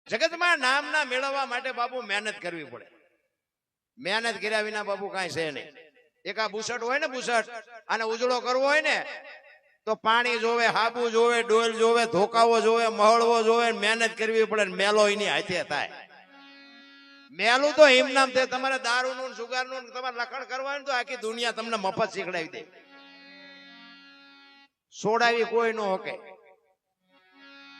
જગતમાં નામના મેળવવા માટે બાપુ મહેનત કરવી પડે. મહેનત કર્યા વિના બાપુ કાંઈ છે નહીં. એક આ બુસટ હોય ને, બુસટ આને ઉજળો કરવો હોય ને તો પાણી જોવે, હાબુ જોવે, ડોલ જોવે, ધોકાવો જોવે, મહળવો જોવે, મહેનત કરવી પડે. મેલો એની હાથે થાય. મેલું તો હિમનામ છે. તમારે દારૂનું સુગારનું તમારે લખણ કરવાનું તો આખી દુનિયા તમને મફત શીખડાવી દે. સોડાવી કોઈ નો હોકે.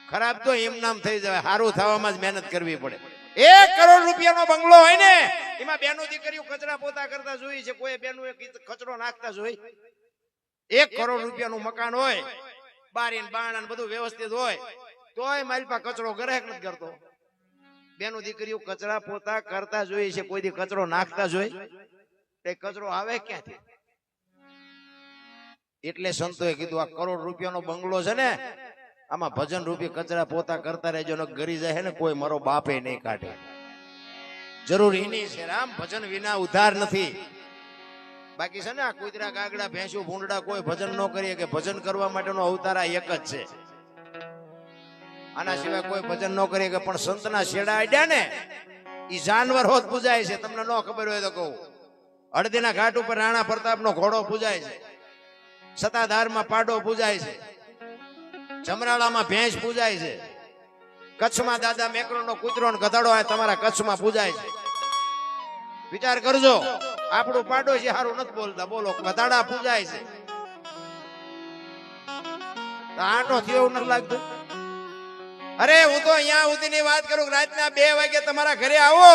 ખરાબ તો હિમનામ થઈ જાય. સારું થવામાં જ મહેનત કરવી પડે. 1 કરોડ રૂપિયાનો બંગલો હોય ને એમાં બેનો દીકરીઓ કચરા પોતા કરતા જોઈ છે. કોઈ બેનો કચરો નાખતા જોઈ. 1 કરોડ રૂપિયાનું મકાન હોય, બારીન બારણા બધું વ્યવસ્થિત હોય, તોય માલપા કચરો ગ્રાહક નથી કરતો. બેનો દીકરીઓ કચરા પોતા કરતા જોઈ છે. કોઈ દી કચરો નાખતા જોઈ? તે કચરો આવે ક્યાંથી? એટલે સંતોએ કીધું આ કરોડ રૂપિયાનો બંગલો છે ને, આમાં ભજન રૂપી કચરા પોતા કરતા રહેજો. ને ગરી જાય ને કોઈ મારો બાપે નહીં કાઢે. જરૂરી નહીં છે રામ, ભજન વિના ઉધાર નથી. બાકી છે ને આ કૂતરા કાગડા ભેંસું ભૂંડડા કોઈ ભજન ન કરીએ કે ભજન કરવા માટેનો અવતાર આ એક જ છે. આના સિવાય કોઈ ભજન ન કરીએ કે. પણ સંતના શેડા આડ્યા ને ઈ જાનવર હોત પૂજાય છે. તમને ન ખબર હોય તો કહું. હળદીના ઘાટ ઉપર રાણા પ્રતાપનો ઘોડો પૂજાય છે. સતાધારમાં પાડો પૂજાય છે. જમરાળામાં ભેંસ પૂજાય છે. કચ્છમાં દાદા મેકરોનો કૂતરો ને ગધાડો આ તમારા કચ્છમાં પૂજાય છે. વિચાર કરજો. આપણું પાડોશી હારું નથી બોલતા, બોલો ગધાડા પૂજાય છે. આટો થયો એવું નથી લાગતું? અરે હું તો અહીંયા સુધીની વાત કરું. રાતના 2 વાગે તમારા ઘરે આવો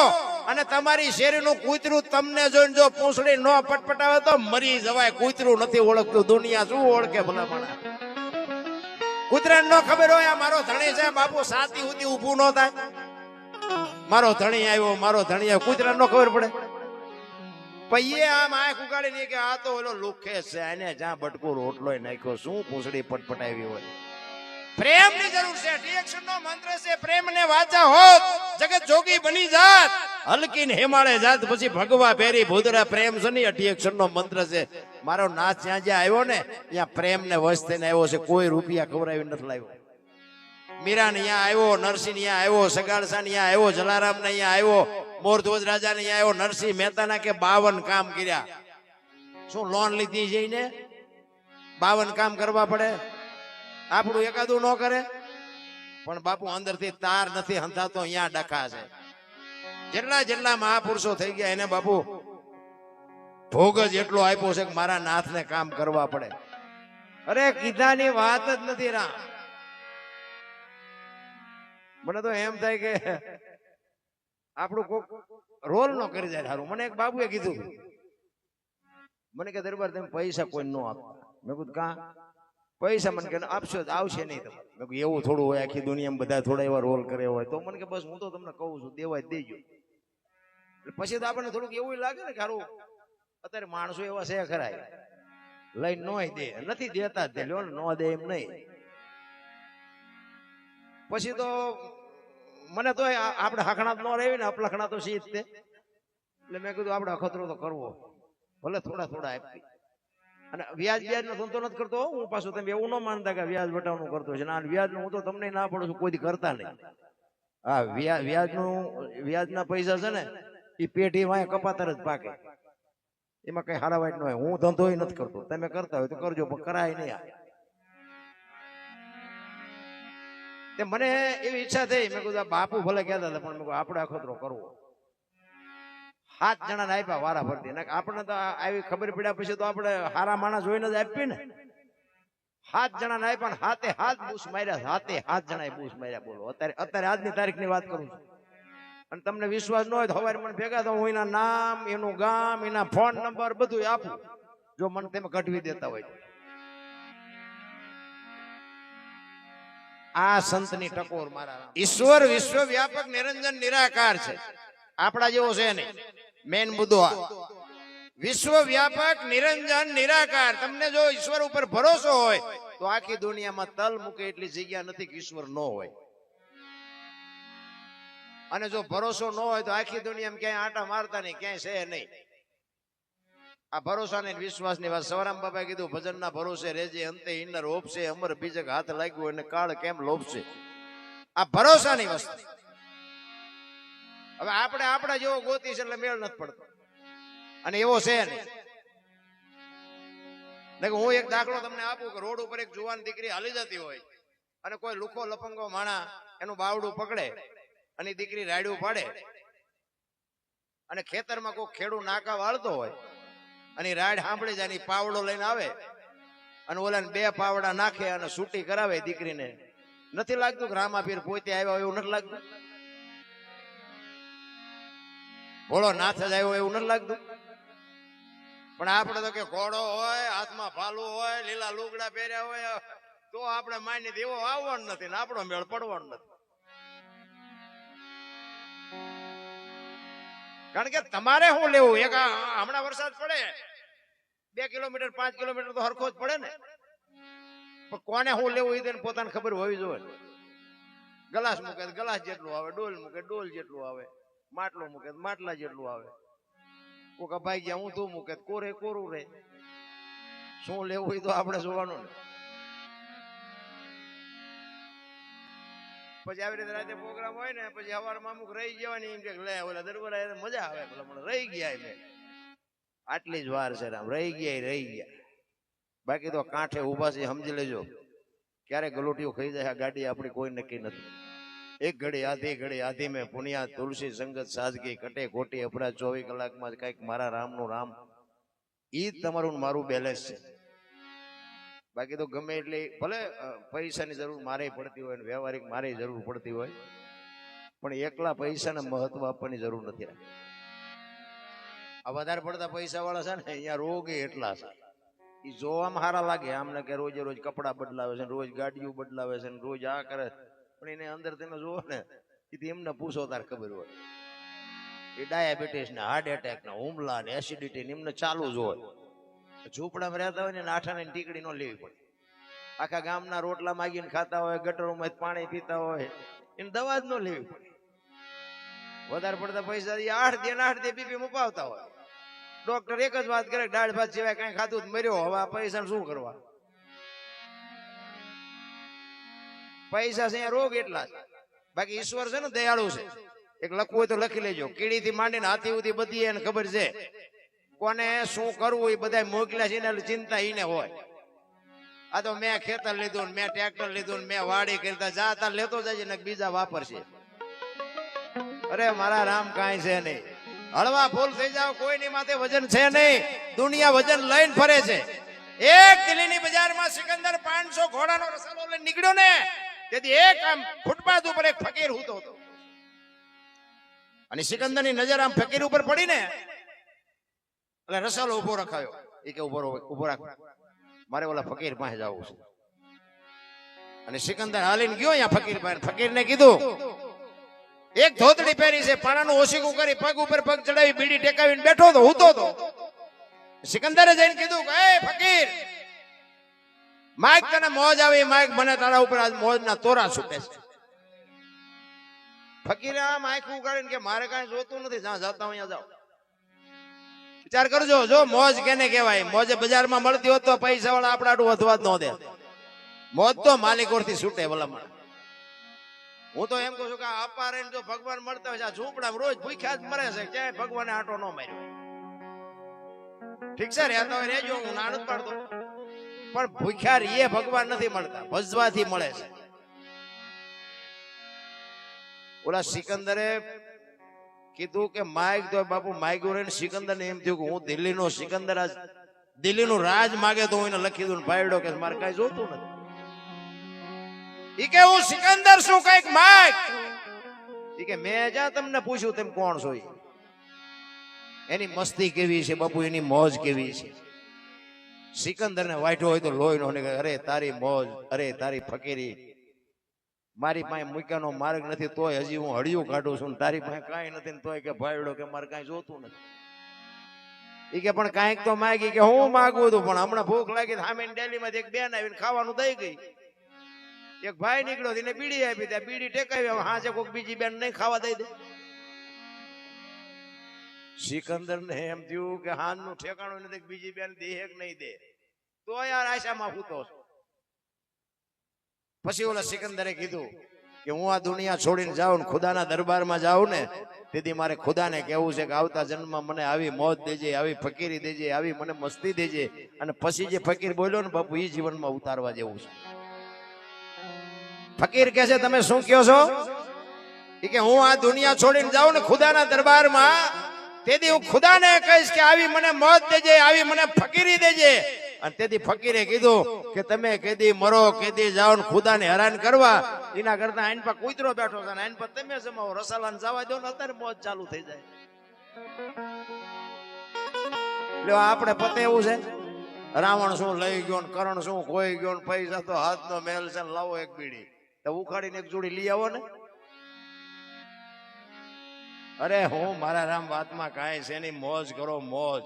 અને તમારી શેરીનું કૂતરું તમને જોઈને જો પૂંછડી ન પટપટાવે તો મરી જવાય. કૂતરું નથી ઓળખતું, દુનિયા શું ઓળખે ભલા માણસ? કૂતરાને ન ખબર હોય આ મારો ધણી છે બાપુ, સાતી સુધી ઊભું ન થાય. મારો ધણી આવ્યો, મારો ધણી આવ્યો, કૂતરાને ન ખબર પડે? પૈયે આમ આંખ ઉગાડીને કે આ તો ઓલો લુખે છે, એને જ્યાં બટકું રોટલો નાખ્યો, શું પૂંછડી પટપટાવી હોય. પ્રેમની જરૂર છે. રિએક્શન નો મંત્ર છે. પ્રેમને વાચા હોત જગત જોગી બની જાત, હલકીન હેમાળે જાત પછી ભગવા પેરી ભૂદરા. પ્રેમ છે ને રિએક્શન નો મંત્ર છે. મારો નાથ જ્યાં જ્યાં આવ્યો ને ત્યાં પ્રેમ ને વશ થઈને આવ્યો છે. કોઈ રૂપિયા ખવડાવી નથી લાવ્યો. મીરા ને અહીંયા આવ્યો, નરસિંહ અહીંયા આવ્યો, સગાડસા ને અહીંયા આવ્યો, જલારામ ને અહીંયા આવ્યો, મોરધ્વજ રાજા ને અહીંયા આવ્યો, નરસિંહ મહેતાના કે 52 કામ કર્યા. શું લોન લીધી જઈને 52 કામ કરવા પડે? આપણું એકાદું ન કરે? પણ બાપુ અંદરથી તાર નથી હંધાતો. અહીંયા ડખા છે. જેટલા જેટલા મહાપુરુષો થઈ ગયા એને બાપુ ભોગ જ એટલો આપ્યો છે કે મારા નાથને કામ કરવા પડે. અરે કીધાની વાત જ નથી રામ. મને તો એમ થાય કે આપણું કોક રોલ નો કરી જાય સારું. મને એક બાબુએ કીધું, મને કે દરબાર તમે પૈસા કોઈ ન આપતા. મેં કીધું કા? પૈસા મને કે આપશો આવશે નહીં તમે. મેં કીધું એવું થોડું હોય, આખી દુનિયામાં બધા થોડા એવા રોલ કરે હોય. તો મને કે બસ હું તો તમને કહું છું દેવાય દેજો. પછી તો આપણને થોડુંક એવું લાગે ને કે સારું અત્યારે માણસો એવા છે ખરા, લઈને નોય દે, નથી દેતા જ લ્યો ને, ન દે એમ નહીં. પછી તો મને તો આપણે હખણા ન રહેવી ને, અપલખણા તો સી જ તે. એટલે મેં કીધું આપણે અખતરો તો કરવો, ભલે થોડા થોડા આપી. અને વ્યાજ નો ધંધો નથી કરતો હું પાછું. તમે એવું ન માનતા કે વ્યાજ વટાવનું કરતો છે. ના, વ્યાજનું હું તો તમને ના પડું છું, કોઈ કરતા નહીં. હા, વ્યાજના પૈસા છે ને એ પેઢી વાય કપાતર જ પાકે, એમાં કઈ હારાવાટ ન હોય. હું ધંધો નથી કરતો, તમે કરતા હોય તો કરજો, પણ કરાય નહીં. તે મને એવી ઈચ્છા થઈ, મેં કીધું બાપુ ભલે કહેતા હતા પણ મેં કીધું આપણે અખતરો કરવો. 7 જણાને આપ્યા વારા ફરતી. આપણે તો આવી ખબર પડ્યા પછી તો આપણે હારા માણસ જોઈને જ આપીએ ને. 7 જણાને આપ્યા, હાથે હાથ બૂસ માર્યા. હાથે 7 જણાએ બૂસ માર્યા. બોલો અત્યારે આજની તારીખની વાત કરું છું. અને તમને વિશ્વાસ ન હોય તો સવારે મને ભેગા તો હું એના નામ, એનું ગામ, એના ફોન નંબર બધું આપું, જો મને તમે કઢવી દેતા હોય. આ સંતની ટકોર મારા. ઈશ્વર વિશ્વવ્યાપક નિરંજન નિરાકાર છે, આપણા જેવો છે નહીં. મેન મુદ્દો આ વિશ્વવ્યાપક નિરંજન નિરાકાર. તમને જો ઈશ્વર ઉપર ભરોસો હોય તો આખી દુનિયામાં તલ મૂકે એટલી જગ્યા નથી કે ઈશ્વર ન હોય. અને જો ભરોસો ન હોય તો આખી દુનિયામાં ક્યાંય આટા મારતા નહીં, ક્યાંય છે નહીં. આ ભરોસા ને વિશ્વાસ ની વાત સવારામ બાબાએ કીધું, ભજન ના ભરોસે રેજે, અંતે ઇન્નર ઓપશે, અમર બીજક હાથ લાગ્યું અને કાળ કેમ લોપશે. આ ભરોસાની વસ્તુ. હવે આપણે આપણા જેવો ગોતી છે એટલે મેળ નથી પડતો, અને એવો છે નહીં. હું એક દાખલો તમને આપું કે રોડ ઉપર એક જુવાન દીકરી હાલી જતી હોય અને કોઈ લુખો લપંગો માણા એનું બાવડું પકડે અને દીકરી રાયડું પાડે અને ખેતરમાં કોઈ ખેડૂત નાકા વાળતો હોય અને રાડ સાંભળી જાય, પાવડો લઈને આવે અને ઓલાને 2 પાવડા નાખે અને છૂટી કરાવે દીકરીને. નથી લાગતું કે રામાપીર પોતે આવ્યા હોય એવું નથી લાગતું? ભોળો નાથ જ આવ્યો એવું નથી લાગતું? પણ આપણે તો કે ઘોડો હોય, હાથમાં ભાલું હોય, લીલા લુગડા પહેર્યા હોય તો આપણે માની એવો આવવાનું નથી ને આપણો મેળ પડવાનો નથી. કારણ કે તમારે શું લેવું? એક હમણાં વરસાદ પડે 2 કિલોમીટર 5 કિલોમીટર તો હરખો જ પડે ને, પણ કોને શું લેવું એ પોતાને ખબર હોવી જોઈએ. ગલાસ મૂકે ગલાસ જેટલું આવે, ડોલ મૂકે ડોલ જેટલું આવે, માટલું મૂકે માટલા જેટલું આવે. કોકા ભાઈ જ્યાં ઊંધું મૂકે કોરે કોરું રે. શું લેવું એ તો આપણે જોવાનું ને. પછી આવી રીતે રાતે પ્રોગ્રામ હોય ને પછી સવારમાં અમુક રહી જવાની, એમ કે લે ઓલા દરબાર મજા આવે, ભલા રહી ગયા મેં. આટલી જ વાર છે રામ, રહી ગયા. બાકી તો કાંઠે ઉભા છે, સમજી લેજો ક્યારે ગલોટીઓ ખાઈ જાય ગાડી આપણી કોઈ નક્કી નથી. એક ઘડી આધી મેં પુનિયા તુલસી સંગત સાદગી કટે ખોટી અપરાધ 24 કલાકમાં કઈક મારા રામનું રામ. ઈ જ તમારું મારું બેલેન્સ છે. બાકી તો ગમે એટલી ભલે પૈસાની જરૂર મારે પડતી હોય ને વ્યવહારિક મારે જરૂર પડતી હોય, પણ એકલા પૈસાને મહત્વ આપવાની જરૂર નથી. આ વધારે પડતા પૈસા વાળા છે ને અહીંયા રોગ એટલા છે. એ જોવામાં સારા લાગે આમને કે રોજે રોજ કપડા બદલાવે છે, રોજ ગાડીઓ બદલાવે છે, રોજ આ કરે, પણ એને અંદર તમે જોવો ને એમને પૂછો તાર ખબર હોય. એ ડાયાબિટીસ ને હાર્ટ એટેક ને હુમલા ને એસિડિટી ને એમને ચાલુ જ હોય. ઝૂંપડામાં રહેતા હોય ને આઠાની ટીકડી ન લેવી પડે. આખા ગામના રોટલા માગીને ખાતા હોય, ગટરોમાં પાણી પીતા હોય, એને દવા જ ન લેવી પડે. વધારે પડતા પૈસા 8 દે બીપી મુપાવતા હોય. ડોક્ટર એક જ વાત કરે, દાળ ભાત સિવાય કઈ ખાધું મર્યો. હવે આ પૈસા શું કરવા? પૈસા છે રોગ એટલા છે. બાકી ઈશ્વર છે ને દયાળુ છે. એક લખવું હોય તો લખી લેજો. કીડી થી માંડીને હાથી સુધી બધી એને ખબર છે કોને શું કરવું. એ બધા મોકલ્યા છે ને ચિંતા એને હોય. આ તો મેં ખેતર લીધું ને મેં ટ્રેક્ટર લીધું ને મેં વાડી કરતા જાતા લેતો જાય ને બીજા વાપરશે. અરે મારા રામ કાંઈ છે નહીં. હળવા ફૂલ થઈ જાવ, કોઈની માથે વજન છે નહીં. દુનિયા વજન લઈને ફરે છે. એક દિલ્હીની બજારમાં સિકંદર 500 ઘોડાનો રસાલો લઈને નીકળ્યો ને તેથી એક આમ ફૂટપાથ ઉપર એક ફકીર હૂતો હતો અને સિકંદરની નજર આમ ફકીર ઉપર પડી ને એટલે રસાલો ઉભો રખાયો. એ કે ઉભો રાખ, મારે ઓલા ફકીર પાસે જવું છે. અને સિકંદર હાલીને ગયો અહીંયા ફકીર પાસે. ફકીરને કીધું, એક ધોતડી પહેરી છે, પાણાનું ઓશીકું કરી પગ ઉપર પગ ચડાવી બીડી ટેકાવીને બેઠો હતો, હૂતો હતો. સિકંદરે જઈને કીધું કે એ ફકીર, માઈક તને મોજ આવી, માઈક મને તારા ઉપર આજ મોજના તોરા છૂટે છે. ફકીરે આમ આંખ ઉગાડીને કે મારે કાંઈ જોતું નથી, જ્યાં જતા અહીંયા જાઓ. વિચાર કરજો, જો મોજ કેને કહેવાય. મોજ બજારમાં મળતી હોત તો પૈસા વાળા આપણા આટલું વધવા જ ન દે. મોજ તો માલિકોરથી છૂટે ભલામણ. હું તો એમ કહું છું કે અપારે જો ભગવાન મળતા હોય, આ ઝૂંપડા રોજ ભૂખ્યા જ મરે છે, ક્યાંય ભગવાને આટો ન માર્યો. ઠીક છે રહેતા હોય રહેજો, હું ના નથી પાડતો, પણ ભૂખ્યા રીએ ભગવાન નથી મળતા, ભજવાથી મળે છે. ઓલા સિકંદરે કીધું કે માઇક તો બાપુ માઇક રહે. સિકંદર ને એમ થયું કે હું દિલ્હીનો સિકંદર, આજ દિલ્હીનું રાજ માગે તો હું એને લખી દઉં. ભાઈડો કે મારે કઈ જોતું નથી. ઈ કે હું સિકંદર શું કઈક માઇક. ઈ કે મેં જ્યાં તમને પૂછ્યું તેમ કોણ છો? એની મસ્તી કેવી છે બાપુ, એની મોજ કેવી છે. સિકંદર ને વાઈટો હોય તો લોહી નો નીકળે. અરે તારી મોજ, અરે તારી ફકીરી. મારી પાસે મૂક્યાનો માર્ગ નથી તોય હજી હું હળિયું કાઢું છું. તારી પાસે કાંઈ નથી તોય કે ભાઈડો કે મારે કાંઈ જોતું નથી. ઈ કે પણ કાંઈક તો માગી. કે હું માગું હતું પણ હમણાં ભૂખ લાગી સામે ડેલીમાંથી એક બેન આવીને ખાવાનું દઈ ગઈ. એક ભાઈ નીકળ્યો એને બીડી આપી, ત્યાં બીડી ટેકાવી. હાજે કોઈક બીજી બેન નહીં ખાવા દઈ દે. સિકંદર ને એમ થયું કે હાન નું ઠેકાણું નથી, બીજી બેન દે કે નહીં દે. તો યાર આશામાં ફૂતો છું. પછી ઓલા સિકંદરે કીધું કે હું આ દુનિયા છોડીને જાઉં ને ખુદાના દરબારમાં જાઉં ને તેથી મારે ખુદાને કહેવું છે કે આવતા જન્મમાં મને આવી મોત દેજે, આવી ફકીરી દેજે, આવી મને મસ્તી દેજે. અને પછી જે ફકીર બોલ્યો ને બાપુ એ જીવનમાં ઉતારવા જેવું છે. ફકીર કહે છે તમે શું કહો છો? કે હું આ દુનિયા છોડીને જાઉં ને ખુદાના દરબારમાં, તેથી હું ખુદાને કહીશ કે આવી મને મોત દેજે, આવી મને ફકીરી દેજે. અને તેથી ફકીરે કીધું કે તમે કેદી મરો, કેદી જાઓ ને ખુદાને હેરાન કરવા, એના કરતા આઈન પર કૂતરો બેઠો છે, આઈન પર તમે જમાવો, રસાલાને જવા દો ને અત્યારે મોત ચાલુ થઈ જાય. લ્યો આપણે પતે એવું છે. રાવણ શું લઈ ગયો ને કર્ણ શું ખોઈ ગયો ને પૈસા તો હાથનો મેલ છે, લાવો એક બીડી તો ઉખાડીને એક જોડી લઈ આવો ને. અરે હું મારા રામ વાતમાં કાંઈ છે નહીં, મોજ કરો મોજ.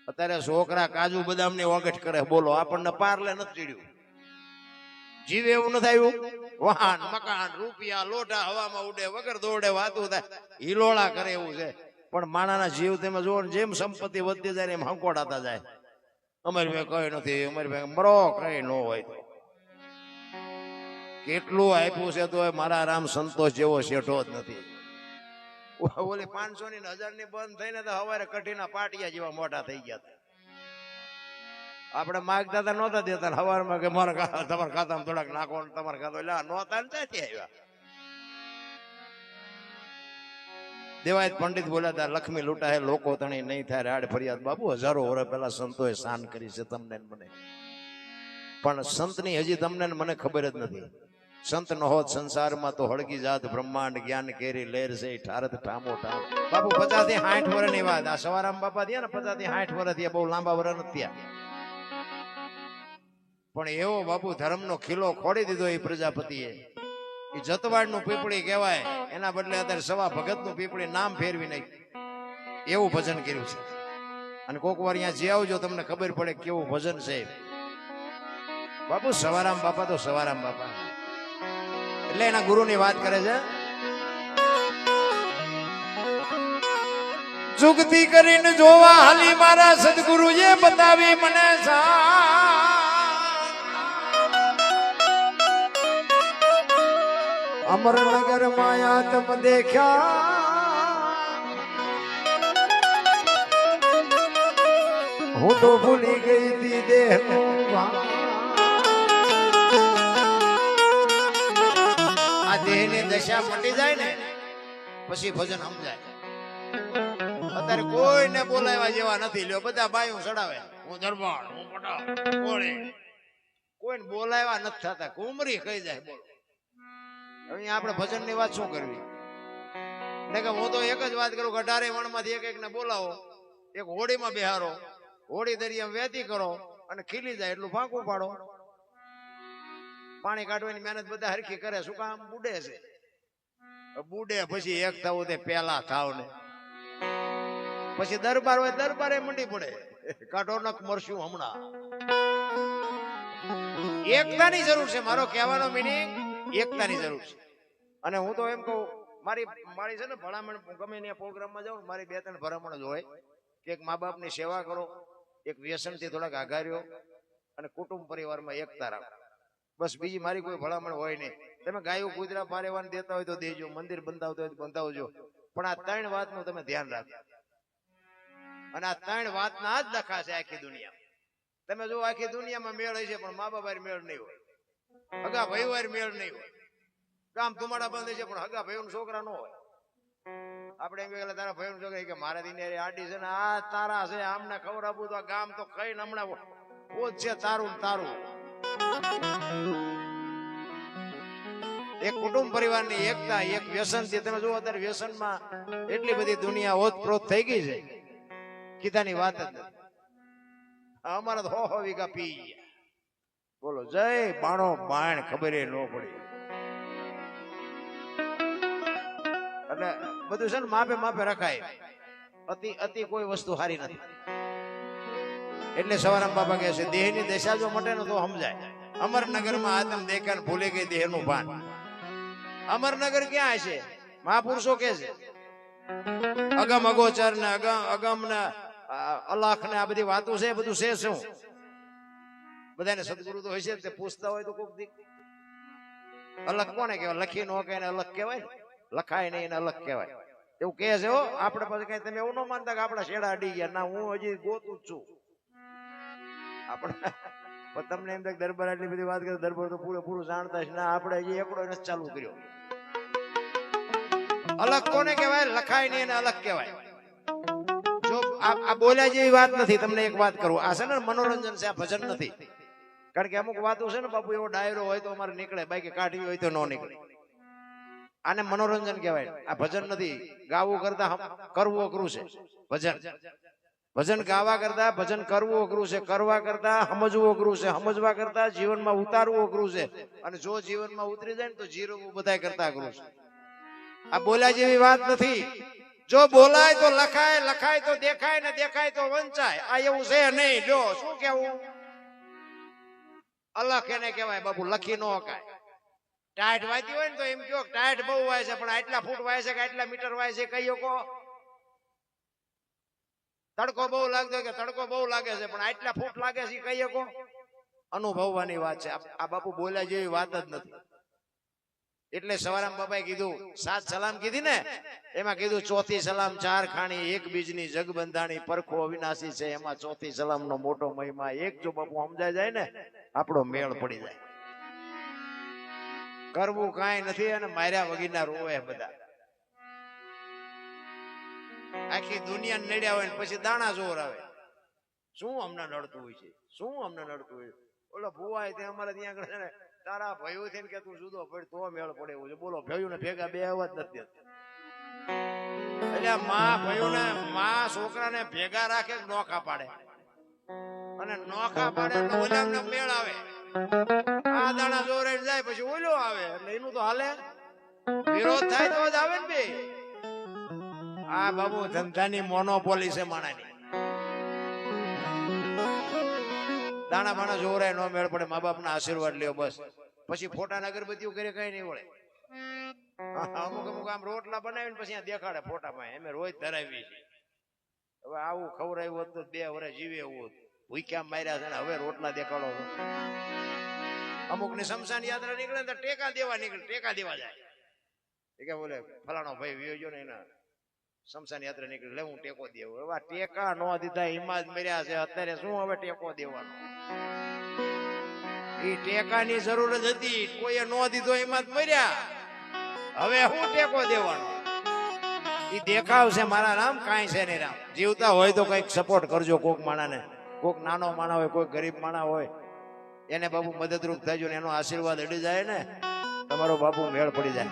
અત્યારે છોકરા કાજુ બદામ ની ઓગટ કરે, બોલો આપણને પારલે નથી ચીડ્યું? જીવે એવું નથી આવ્યું? વાહન મકાન રૂપિયા લોટા હવામાં ઉડે, વગર દોડે વાતું થાય, હિલોળા કરે એવું છે. પણ માણાના જીવ તમે જુઓ ને, જેમ સંપત્તિ વધતી જાય એમ હંકોડાતા જાય. અમારી ભાઈ કઈ નથી, અમારી ભાઈ મરો કઈ ન હોય. તો કેટલું આપ્યું છે તો મારા રામ સંતોષ જેવો શેઠો જ નથી. ઓલી 500 ની 1000 ની બંધ થઈને તો હવારે કઠીના પાટિયા જેવા મોટા થઈ ગયા. આપણે માગતા હતા નહોતા દેતા, હવારમાં કે મારા તમારા ખાતામાં થોડાક નાખો, તમારા ખાતો એટલે નહોતા ને ત્યાંથી આવ્યા. દેવાયત પંડિત બોલ્યા હતા, લક્ષ્મી લૂંટા હે લોકો તણી નહીં થાય રાડ ફરિયાદ. બાબુ હજારો વર્ષ પહેલા સંતોએ શાન કરી છે તમને મને, પણ સંતની હજી તમને મને ખબર જ નથી. સંત ન હોત સંસારમાં તો હળગી જાત બ્રહ્માંડ, જ્ઞાન કેરી લેર છે ઠારત ઠામો ઠામ. બાપુ 50 થી 60 વર્ષની વાત. આ સવારામ બાપા થયા ને 50 થી 60 વર્ષ થયા, બહુ લાંબા વર્ષ નથી થયા. પણ એવો બાપુ ધર્મનો ખીલો ખોડી દીધો એ પ્રજાપતિએ. એ જતવાડનું પીપળી કહેવાય, એના બદલે અત્યારે સવા ભગતનું પીપળી નામ ફેરવી નાખ્યું. એવું ભજન કર્યું છે. અને કોક વાર અહીંયા જે આવજો તમને ખબર પડે કેવું ભજન છે. બાપુ સવારામ બાપા તો સવારામ બાપા, એટલે એના ગુરુની વાત કરે છે. જુગતી કરીને જોવા હાલી મારા સદગુરુએ બતાવી મને અમરનગર માયા તમ દેખ્યા, હું તો ભૂલી ગઈ તી દેહનું આ દેહની દશા મટી જાય ને પછી ભજન સમજાય. અત્યારે કોઈને બોલાવ્યા જેવા નથી. લ્યો બધા બાયું ચડાવે, હું દરબાર, હું પટાવ, કોઈને બોલાવ્યા નથી થતા, કુમરી કહી જાય. બોલો અહીંયા આપણે ભજન ની વાત શું કરવી? એટલે કે હું તો એક જ વાત કરું, 18 વણમાંથી એક ને બોલાવો, એક હોડીમાં બેહારો, હોડી દરિયા વેતી કરો અને ખીલી જાય એટલું ફાંકું પાડો. પાણી કાઢવાની મહેનત બધા હરખી કરે, શું કામ? બુડે છે. બુડે પછી એક થવું તે પેલા થાવ ને પછી દરબાર હોય દરબારે મંડી પડે, કાઢો નક મરશું હમણાં. એકતાની જરૂર છે. મારો કહેવાનો મિનિંગ એકતાની જરૂર છે. અને હું તો એમ કહું, મારી છે ને ભલામણ, ગમે ત્યાં પ્રોગ્રામમાં જાઉં, મારી 2-3 ભલામણ જ હોય કે એક મા બાપની સેવા કરો, એક વ્યસનથી થોડાક આઘાર્યો અને કુટુંબ પરિવારમાં એકતા રાખો. બસ બીજી મારી કોઈ ભલામણ હોય નહીં. તમે ગાયું કૂતરા પારેવાન દેતા હોય તો દેજો, મંદિર બંધાવતા હોય તો બંધાવજો, પણ આ 3 વાતનું તમે ધ્યાન રાખો. અને આ 3 વાતના જ લખા છે આખી દુનિયા. તમે જો આખી દુનિયામાં મેળ હશે પણ મા બાપ મેળ નહીં હોય, હગા ભાઈ મેળ નહીં હોય, કામ ધુમાડા બંધ છે પણ હગા ભાઈઓ છોકરા ન હોય. આપણે એમ કે તારા ભાઈઓ છોકરા કે મારા દિને આડી છે ને આ તારા છે, આમને ખબર આપું તો આ ગામ તો કઈ હમણાં પોત છે તારું તારું. એક કુટુંબ પરિવારની એકતા, એક વ્યસન થી. તમે જુઓ અત્યારે વ્યસનમાં એટલી બધી દુનિયા ઓતપ્રોત થઈ ગઈ છે, કીધાની વાત જ નથી. અમારા તો 100 વીઘા પી ગયા. બોલો જય બાણો બાણ, ખબર ન પડી. એટલે બધું છે ને માપે માપે રખાય. અતિ કોઈ વસ્તુ સારી નથી. એટલે સવારામ બાપા કહે છે દેહની દશા જો મટે ને તો સમજાય. અમરનગરમાં આતમ દેખાને ભૂલી ગઈ દેહનું ભાન. અમરનગર ક્યાં છે? મહાપુરુષો કે છે અગમ અગોચર ને અગમ ને અલાખ ને આ બધી વાતો છે, બધું છે શું? બધાને સદગુરુ તો હોય છે, તે પૂછતા હોય તો કોક દી અલગ કોને કહેવાય? લખી નો કે અલગ કહેવાય. લખાય નહીં એને અલગ કહેવાય એવું કહે છે. હો આપણે પછી કઈ તમે એવું ન માનતા કે આપણા શેડા અડી ગયા. ના, હું હજી ગોતું જ છું. આપણે તમને એમ થાય દરબાર આટલી બધી વાત કરે, દરબાર તો પૂરેપૂરું જાણતા છે. ના, આપણે હજી એકડો નથી ચાલુ કર્યો. અલગ કોને કહેવાય? લખાય નહીં એને અલગ કહેવાય. જો આ બોલ્યા જેવી વાત નથી. તમને એક વાત કરું, આ છે ને મનોરંજન છે, આ ભજન નથી. કારણ કે અમુક વાતો છે ને બાપુ, એવો ડાયરો હોય તો અમારે નીકળે, બાકી કાઢવી હોય તો ન નીકળે. આને મનોરંજન કહેવાય, આ ભજન નથી. ગાવું કરતા કરવું અઘરું છે ભજન. ભજન ગાવા કરતા ભજન કરવું અઘરું છે, કરવા કરતા સમજવું અઘરું છે, સમજવા કરતા જીવનમાં ઉતારવું અઘરું છે. અને જો જીવનમાં ઉતરી જાય ને તો જીરવું બધા કરતા અઘરું છે. આ બોલ્યા જેવી વાત નથી. જો બોલાય તો લખાય, લખાય તો દેખાય, ને દેખાય તો વંચાય. આ એવું છે નહીં. જો શું કેવું? અલખ એને કહેવાય બાપુ, લખી ન હકાય. ટાઈટ વાંચી હોય ને તો એમ કહો ટાઈટ બહુ વાય છે, પણ આટલા ફૂટ વાય છે કે આટલા મીટર વાય છે કહી શકો? તડકો બહુ લાગતો કે તડકો બહુ લાગે છે, પણ આટલા ફૂટ લાગે છે કહી શકો? અનુભવવાની વાત છે. આ બાપુ બોલ્યા જેવી વાત જ નથી. એટલે સવારામ બાપાએ કીધું 7 સલામ કીધી ને, એમાં કીધું ચોથી સલામ 4 ખાણી, એક બીજની જગ બંધાણી, પરખો અવિનાશી છે. એમાં ચોથી સલામ નો મોટો મહિમા. એક જો બાપુ સમજાય જાય ને, આપણો મેળ પડી જાય. કરવું કાંઈ નથી અને માર્યા વગીના રોવે બધા. આખી દુનિયા નડ્યા હોય ને પછી દાણા જોર આવે. શું અમને નડતું હોય છે? શું અમને નડતું હોય? ઓલો ભુવાય તે અમારે ત્યાં આગળ છે ને, તારા ભયું થઈને કે તું જુદો પડ તો મેળ પડે એવું છે. બોલો, ભયું ને ભેગા બે અવાજ નથી. એટલે માં ભયું ને માં છોકરાને ભેગા રાખે નોખા પાડે, અને નોખા પાડે એટલે ઓલામને મેળ આવે. આ દાણા જોરે જાય પછી ઓલો આવે, એટલે એનું તો હાલે. વિરોધ થાય તો જ આવે ને બે. આ બાબુ ધંધાની મોનોપોલી છે માણાની. દાણા બાણા જોરાય નો મેળ પડે. મા બાપના આશીર્વાદ લ્યો બસ. પછી ફોટા અગરબત્તીઓ કરે કઈ નહીં વળે. અમુક અમુક આમ રોટલા બનાવીને પછી આ દેખાડે ફોટામાં, અમે રોજ ધરાવી છે. હવે આવું ખવડાવ્યું હતું 2 વર્ષ જીવે એવું હતું. ભૂખ્યા માર્યા છે ને હવે રોટલા દેખાડો. અમુક ની શમશાન યાત્રા નીકળે તો ટેકા દેવા નીકળે, ટેકા દેવા જાય. એ કે બોલે ફલાણો ભાઈ વિયો ને એના શમશાન યાત્રા નીકળે, લે હું ટેકો દેવું. હવે ટેકા નો દીધા, હિમાજ મર્યા છે. અત્યારે શું હવે ટેકો દેવાનો? એ ટેકાની જરૂર જ હતી, કોઈએ નો દીધો હિમાજ મર્યા. હવે શું ટેકો દેવાનો? એ દેખાવ છે મારા રામ, કાંઈ છે નહીં રામ. જીવતા હોય તો કઈક સપોર્ટ કરજો કોક માણાને. કોક નાનો માણા હોય, કોઈ ગરીબ માણા હોય, એને બાપુ મદદરૂપ થજો ને એનો આશીર્વાદ અડી જાય ને, તમારો બાપુ મેળ પડી જાય.